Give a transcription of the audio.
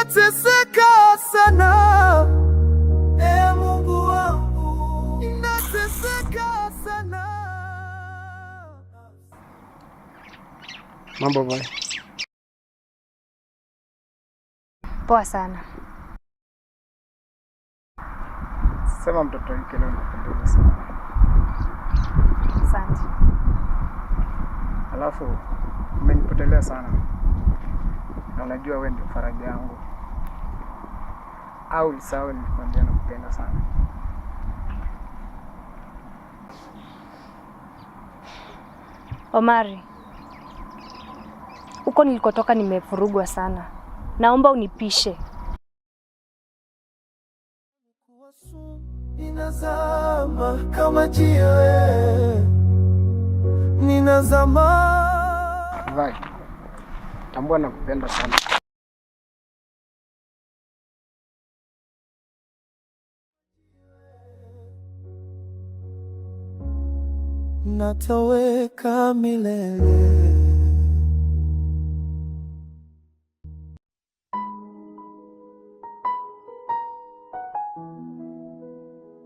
Ninateseka sana, Mungu wangu, ninateseka sana. Mambo bwana. Poa sana. Sema mtoto wake leo napendeza sana. Asante. Alafu umenipotelea sana. Na unajua wewe ndio faraja yangu. Au sawa, nilikwambia nakupenda sana. Omari, huko nilikotoka nimefurugwa sana. Naomba unipishe. Ninazama kama jiwe, ninazama. Vai. Tambua nakupenda sana. Natoweka milele.